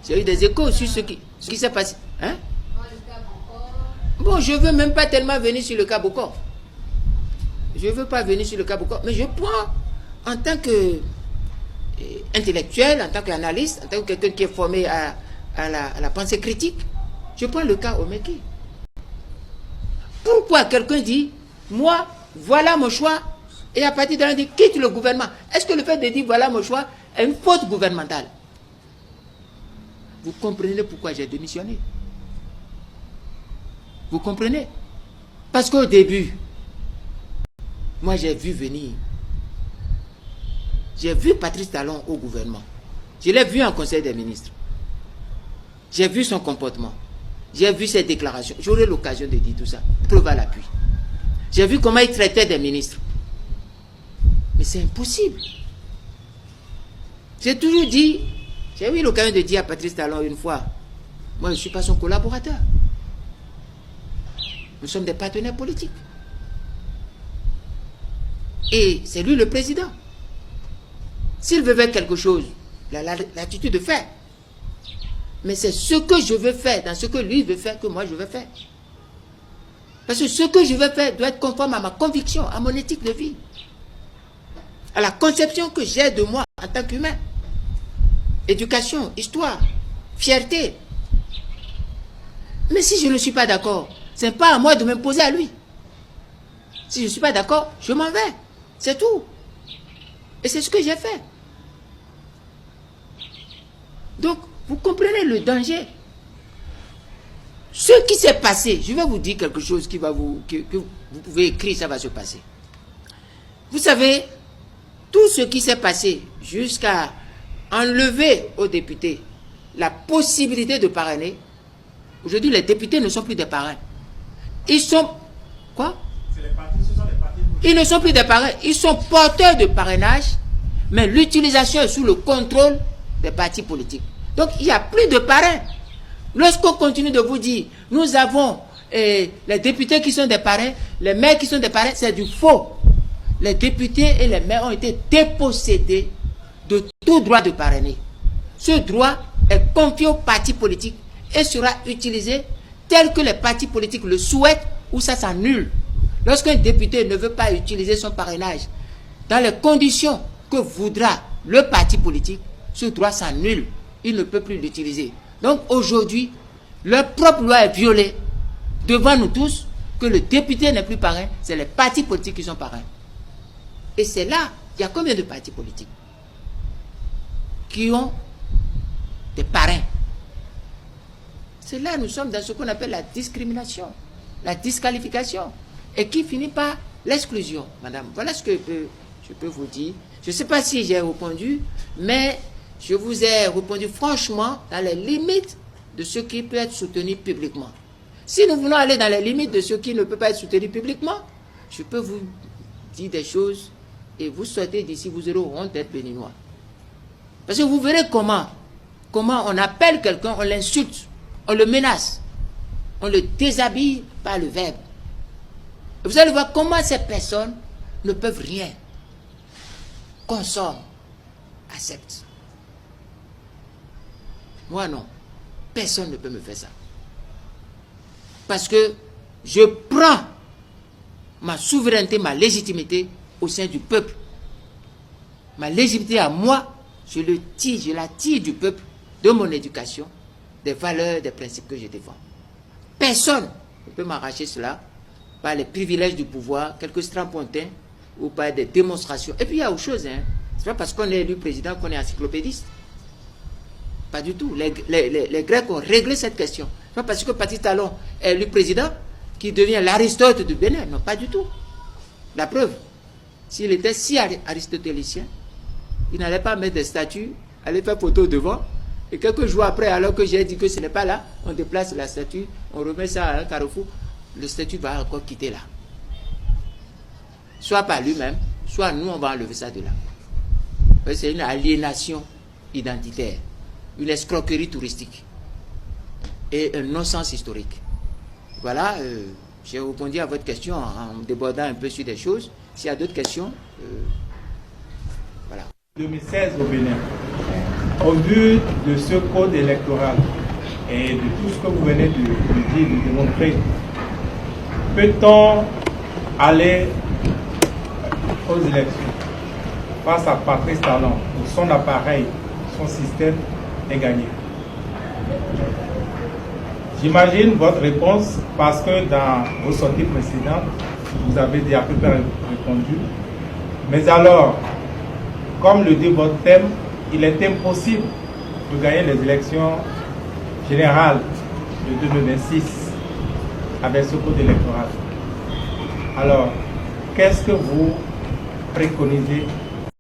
J'ai eu des échos sur ce qui s'est passé. Hein? Bon, je ne veux même pas tellement venir sur le cas Bokor. Je ne veux pas venir sur le cas Bokor, mais je prends en tant qu'intellectuel, en tant qu'analyste, en tant que quelqu'un qui est formé à la pensée critique, je prends le cas Omeki. Pourquoi quelqu'un dit, moi, voilà mon choix, et à partir de là, on dit, quitte le gouvernement. Est-ce que le fait de dire, voilà mon choix, est une faute gouvernementale? Vous comprenez pourquoi j'ai démissionné? Vous comprenez? Parce qu'au début, moi j'ai vu venir, j'ai vu Patrice Talon au gouvernement, je l'ai vu en conseil des ministres, j'ai vu son comportement, j'ai vu ses déclarations, j'aurai l'occasion de dire tout ça, preuve à l'appui. J'ai vu comment il traitait des ministres. Mais c'est impossible. J'ai toujours dit, j'ai eu l'occasion de dire à Patrice Talon une fois, moi je ne suis pas son collaborateur. Nous sommes des partenaires politiques. Et c'est lui le président. S'il veut faire quelque chose, il a l'attitude de faire. Mais c'est ce que je veux faire, dans ce que lui veut faire, que moi je veux faire. Parce que ce que je veux faire doit être conforme à ma conviction, à mon éthique de vie, à la conception que j'ai de moi en tant qu'humain. Éducation, histoire, fierté. Mais si je ne suis pas d'accord, ce n'est pas à moi de m'imposer à lui. Si je ne suis pas d'accord, je m'en vais. C'est tout. Et c'est ce que j'ai fait. Donc, vous comprenez le danger. Ce qui s'est passé, je vais vous dire quelque chose que vous pouvez écrire, ça va se passer. Vous savez, tout ce qui s'est passé jusqu'à enlever aux députés la possibilité de parrainer, aujourd'hui les députés ne sont plus des parrains. Ils sont... Quoi? Ils ne sont plus des parrains, ils sont porteurs de parrainage, mais l'utilisation est sous le contrôle des partis politiques. Donc il n'y a plus de parrains. Lorsqu'on continue de vous dire, nous avons les députés qui sont des parrains, les maires qui sont des parrains, c'est du faux. Les députés et les maires ont été dépossédés de tout droit de parrainer. Ce droit est confié aux partis politiques et sera utilisé tel que les partis politiques le souhaitent ou ça s'annule. Lorsqu'un député ne veut pas utiliser son parrainage dans les conditions que voudra le parti politique, ce droit s'annule. Il ne peut plus l'utiliser. Donc aujourd'hui, leur propre loi est violée devant nous tous, que le député n'est plus parrain, c'est les partis politiques qui sont parrains. Et c'est là, il y a combien de partis politiques qui ont des parrains? C'est là, nous sommes dans ce qu'on appelle la discrimination, la disqualification, et qui finit par l'exclusion, madame. Voilà ce que je peux vous dire. Je ne sais pas si j'ai répondu, mais je vous ai répondu franchement dans les limites de ce qui peut être soutenu publiquement. Si nous voulons aller dans les limites de ce qui ne peut pas être soutenu publiquement, je peux vous dire des choses et vous sortez d'ici, vous aurez honte d'être béninois. Parce que vous verrez comment on appelle quelqu'un, on l'insulte, on le menace, on le déshabille par le verbe. Et vous allez voir comment ces personnes ne peuvent rien, consomment, acceptent. Moi non, personne ne peut me faire ça. Parce que je prends ma souveraineté, ma légitimité au sein du peuple. Ma légitimité à moi, je la tire du peuple, de mon éducation, des valeurs, des principes que je défends. Personne ne peut m'arracher cela par les privilèges du pouvoir, quelques strapontins ou par des démonstrations. Et puis il y a autre chose, hein. C'est pas parce qu'on est élu président qu'on est encyclopédiste. Pas du tout. Les Grecs ont réglé cette question. C'est pas parce que Patrice Talon est élu président qu'il devient l'Aristote du Bénin. Non, pas du tout. La preuve, s'il était si aristotélicien, il n'allait pas mettre des statues, aller faire photo devant, et quelques jours après, alors que j'ai dit que ce n'est pas là, on déplace la statue, on remet ça à un carrefour, le statut va encore quitter là. Soit par lui-même, soit nous, on va enlever ça de là. C'est une aliénation identitaire, une escroquerie touristique et un non-sens historique. Voilà, j'ai répondu à votre question en débordant un peu sur des choses. S'il y a d'autres questions, voilà. 2016 au Bénin. Au vu de ce code électoral et de tout ce que vous venez de dire, de démontrer, peut-on aller aux élections face à Patrice Talon, où son appareil, son système est gagné? J'imagine votre réponse parce que dans vos sorties précédentes, vous avez dit à peu près répondu. Mais alors, comme le dit votre thème, il est impossible de gagner les élections générales de 2026 avec ce code électoral. Alors, qu'est-ce que vous préconisez